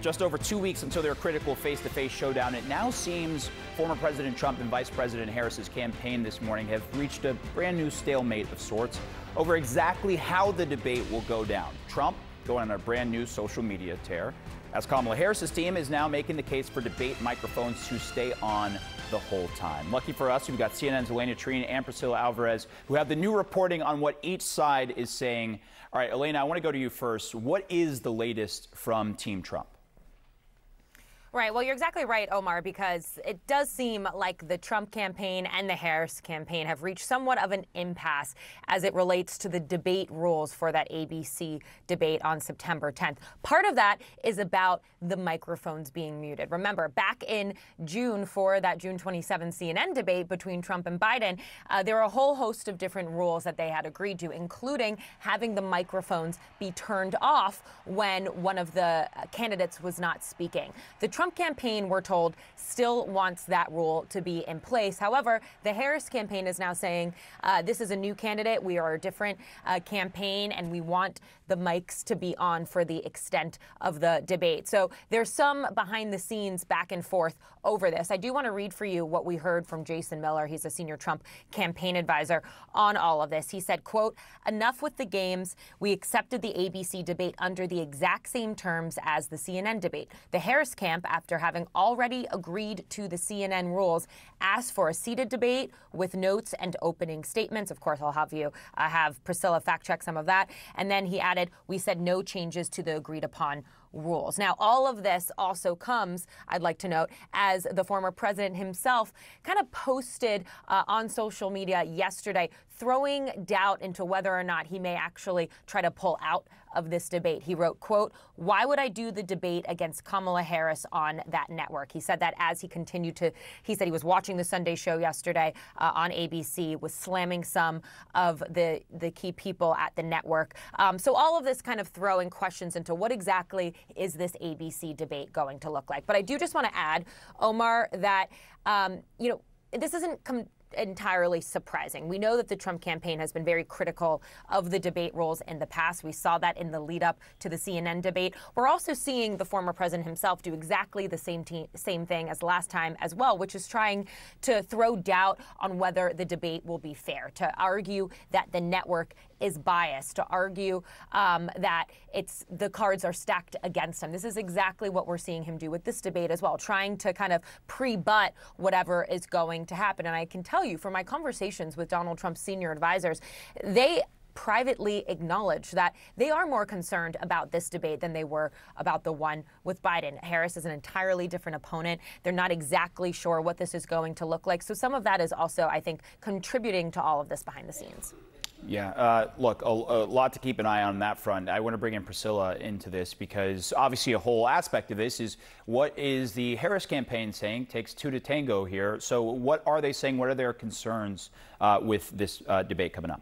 just over 2 weeks until their critical face-to-face showdown, it now seems former President Trump and Vice President Harris's campaign this morning have reached a brand new stalemate of sorts over exactly how the debate will go down. Trump going on a brand new social media tear, as Kamala Harris's team is now making the case for debate microphones to stay on the whole time. Lucky for us, we've got CNN's Elena Triin and Priscilla Alvarez, who have the new reporting on what each side is saying. All right, Elena, I want to go to you first. What is the latest from Team Trump? Right. Well, you're exactly right, Omar, because it does seem like the Trump campaign and the Harris campaign have reached somewhat of an impasse as it relates to the debate rules for that ABC debate on September 10th. Part of that is about the microphones being muted. Remember, back in June for that June 27 CNN debate between Trump and Biden, there were a whole host of different rules that they had agreed to, including having the microphones be turned off when one of the candidates was not speaking. The Trump campaign, we're told, still wants that rule to be in place. However, the Harris campaign is now saying this is a new candidate. We are a different campaign, and we want the mics to be on for the extent of the debate. So there's some behind the scenes back and forth over this. I do want to read for you what we heard from Jason Miller. He's a senior Trump campaign advisor on all of this. He said, quote, "Enough with the games. We accepted the ABC debate under the exact same terms as the CNN debate. The Harris camp, after having already agreed to the CNN rules, asked for a seated debate with notes and opening statements." Of course, I'll have you have Priscilla fact check some of that. And then he added, "We said no changes to the agreed upon rules." Now, all of this also comes, I'd like to note, as the former president himself kind of posted on social media yesterday, throwing doubt into whether or not he may actually try to pull out of this debate. He wrote, quote, "Why would I do the debate against Kamala Harris on that network?" He said that as he continued to, he said he was watching the Sunday show yesterday on ABC, was slamming some of the key people at the network. So all of this kind of throwing questions into what exactly is this ABC debate going to look like. But I do just want to add, Omar, that, this isn't entirely surprising. We know that the Trump campaign has been very critical of the debate rules in the past. We saw that in the lead up to the CNN debate. We're also seeing the former president himself do exactly the same thing as last time as well, which is trying to throw doubt on whether the debate will be fair, to argue that the network is biased, to argue that the cards are stacked against him. This is exactly what we're seeing him do with this debate as well, trying to kind of pre-butt whatever is going to happen. And I can tell you from my conversations with Donald Trump's senior advisors, they privately acknowledge that they are more concerned about this debate than they were about the one with Biden. Harris is an entirely different opponent. They're not exactly sure what this is going to look like. So some of that is also, I think, contributing to all of this behind the scenes. Yeah, look, a lot to keep an eye on that front. I want to bring in Priscilla into this because obviously a whole aspect of this is what is the Harris campaign saying? Takes two to tango here. So what are they saying? What are their concerns with this debate coming up?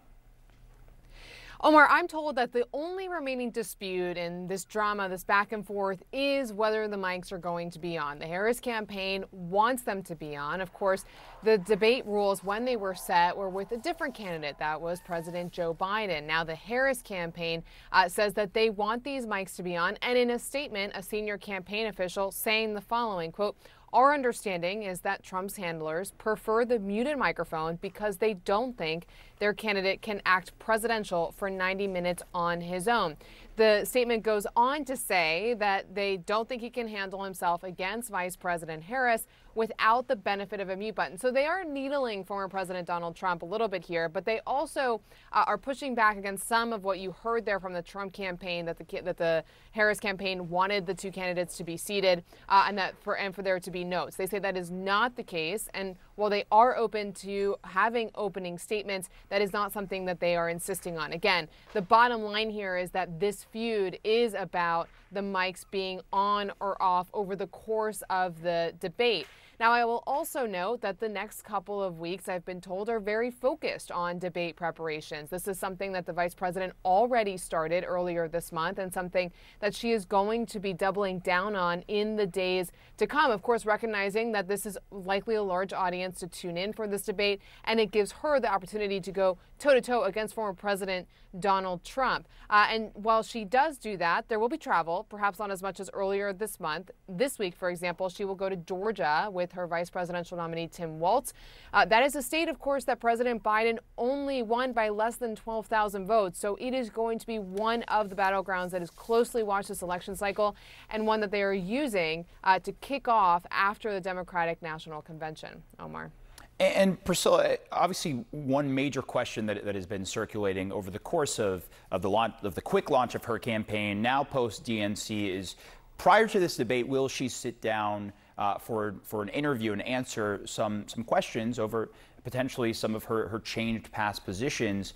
Omar, I'm told that the only remaining dispute in this drama, this back and forth, is whether the mics are going to be on. The Harris campaign wants them to be on. Of course, the debate rules, when they were set, were with a different candidate. That was President Joe Biden. Now, the Harris campaign says that they want these mics to be on. And in a statement, a senior campaign official saying the following, quote, "Our understanding is that Trump's handlers prefer the muted microphone because they don't think their candidate can act presidential for 90 minutes on his own." The statement goes on to say that they don't think he can handle himself against Vice President Harris without the benefit of a mute button. So they are needling former President Donald Trump a little bit here, but they also are pushing back against some of what you heard there from the Trump campaign, that the Harris campaign wanted the two candidates to be seated and for there to be notes. They say that is not the case, and while they are open to having opening statements, that is not something that they are insisting on. Again, the bottom line here is that this feud is about the mics being on or off over the course of the debate. Now, I will also note that the next couple of weeks, I've been told, are very focused on debate preparations. This is something that the vice president already started earlier this month and something that she is going to be doubling down on in the days to come. Of course, recognizing that this is likely a large audience to tune in for this debate, and it gives her the opportunity to go toe-to-toe against former President Donald Trump. And while she does do that, there will be travel, perhaps not as much as earlier this month. This week, for example, she will go to Georgia with her vice presidential nominee, Tim Walz. That is a state, of course, that President Biden only won by less than 12,000 votes. So it is going to be one of the battlegrounds that is closely watched this election cycle, and one that they are using to kick off after the Democratic National Convention. Omar. And Priscilla, obviously one major question that has been circulating over the course of the quick launch of her campaign, now post DNC, is prior to this debate, will she sit down for an interview and answer some questions over potentially some of her changed past positions?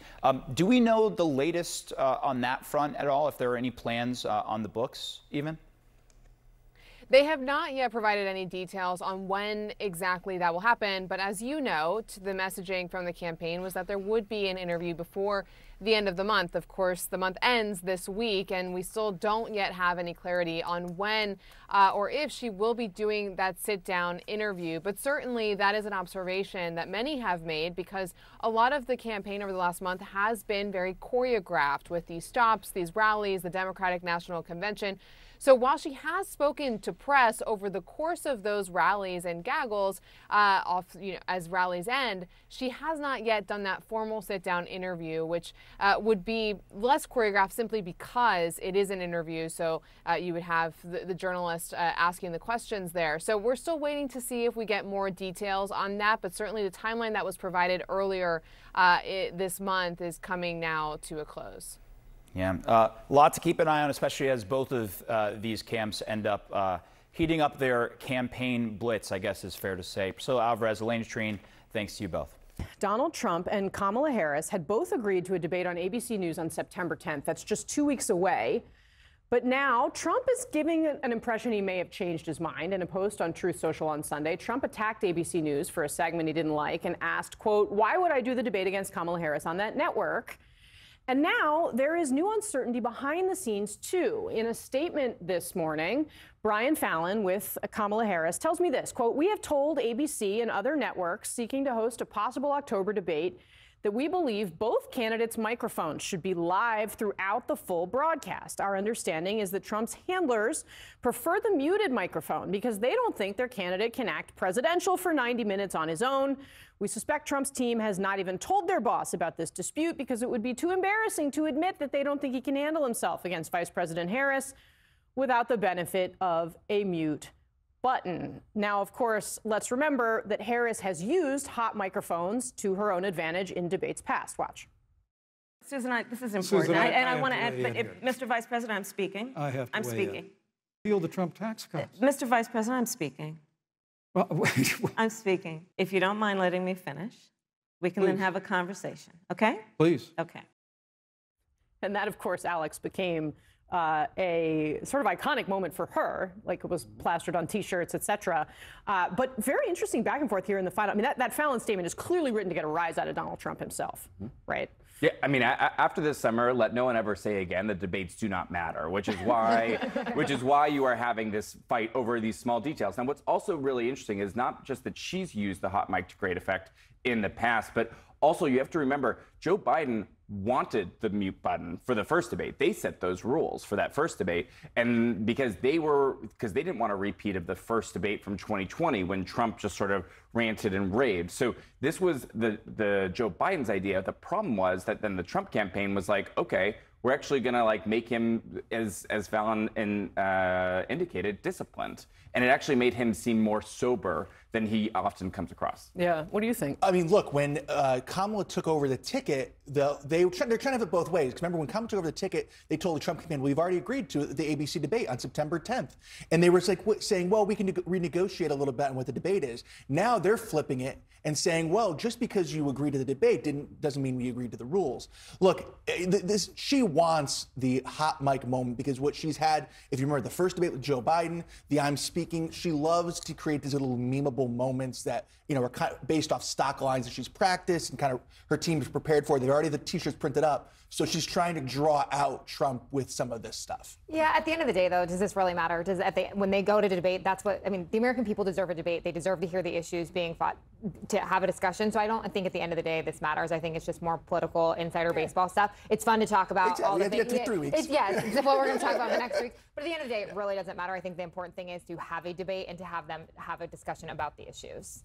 Do we know the latest on that front at all, if there are any plans on the books even? They have not yet provided any details on when exactly that will happen, but as you know, the messaging from the campaign was that there would be an interview before the end of the month. Of course, the month ends this week, and we still don't yet have any clarity on when or if she will be doing that sit-down interview. But certainly that is an observation that many have made, because a lot of the campaign over the last month has been very choreographed with these stops, these rallies, the Democratic National Convention. So while she has spoken to press over the course of those rallies and gaggles as rallies end, she has not yet done that formal sit-down interview, which would be less choreographed simply because it is an interview. So you would have the journalist asking the questions there. So we're still waiting to see if we get more details on that. But certainly the timeline that was provided earlier this month is coming now to a close. Yeah, a lot to keep an eye on, especially as both of these camps end up heating up their campaign blitz, I guess is fair to say. Priscilla Alvarez, Elaine Treen, thanks to you both. Donald Trump and Kamala Harris had both agreed to a debate on ABC News on September 10th. That's just 2 weeks away. But now Trump is giving an impression he may have changed his mind. In a post on Truth Social on Sunday, Trump attacked ABC News for a segment he didn't like and asked, quote, "Why would I do the debate against Kamala Harris on that network?" And now there is new uncertainty behind the scenes, too. In a statement this morning, Brian Fallon with Kamala Harris tells me this, quote, "We have told ABC and other networks seeking to host a possible October debate that we believe both candidates' microphones should be live throughout the full broadcast. Our understanding is that Trump's handlers prefer the muted microphone because they don't think their candidate can act presidential for 90 minutes on his own. We suspect Trump's team has not even told their boss about this dispute because it would be too embarrassing to admit that they don't think he can handle himself against Vice President Harris without the benefit of a mute button." Now, of course, let's remember that Harris has used hot microphones to her own advantage in debates past. Watch. Susan, this is important. Susan, I want to add, Mr. Vice President, I'm speaking. I'm speaking. Feel the Trump tax cuts. Mr. Vice President, I'm speaking. Well, wait, I'm speaking. If you don't mind letting me finish, we can then have a conversation. Okay? Please. Okay. And that, of course, Alex, became a sort of iconic moment for her, like it was plastered on T-shirts, etc. But very interesting back and forth here in the final. I mean, that Fallon statement is clearly written to get a rise out of Donald Trump himself, right? Yeah, I mean, after this summer, let no one ever say again that debates do not matter, which is why you are having this fight over these small details. Now, what's also really interesting is not just that she's used the hot mic to great effect in the past, but also you have to remember Joe Biden wanted the mute button for the first debate. They set those rules for that first debate, and because they didn't want a repeat of the first debate from 2020 when Trump just sort of ranted and raved. So this was the Joe Biden's idea. The problem was that then the Trump campaign was like, okay, we're actually going to make him, as Fallon indicated, disciplined. And it actually made him seem more sober than he often comes across. Yeah. What do you think? I mean, look, when Kamala took over the ticket, they're trying to have it both ways. Because remember, when Trump took over the ticket, they told the Trump campaign, "We've already agreed to the ABC debate on September 10th," and they were like saying, "Well, we can renegotiate a little bit on what the debate is." Now they're flipping it and saying, "Well, just because you agree to the debate doesn't mean we agreed to the rules." Look, she wants the hot mic moment because what she's had, if you remember the first debate with Joe Biden, the I'm speaking, she loves to create these little memeable moments that are kind of based off stock lines that she's practiced and kind of her team is prepared for. They already the t-shirts printed up. So she's trying to draw out Trump with some of this stuff. Yeah, at the end of the day, though, does this really matter? When they go to debate, that's what, I mean, the American people deserve a debate. They deserve to hear the issues being fought, to have a discussion. So I don't think at the end of the day this matters. I think it's just more political, insider baseball stuff. It's fun to talk about all the things. 3 weeks. It's what we're going to talk about the next week. But at the end of the day, it really doesn't matter. I think the important thing is to have a debate and to have them have a discussion about the issues.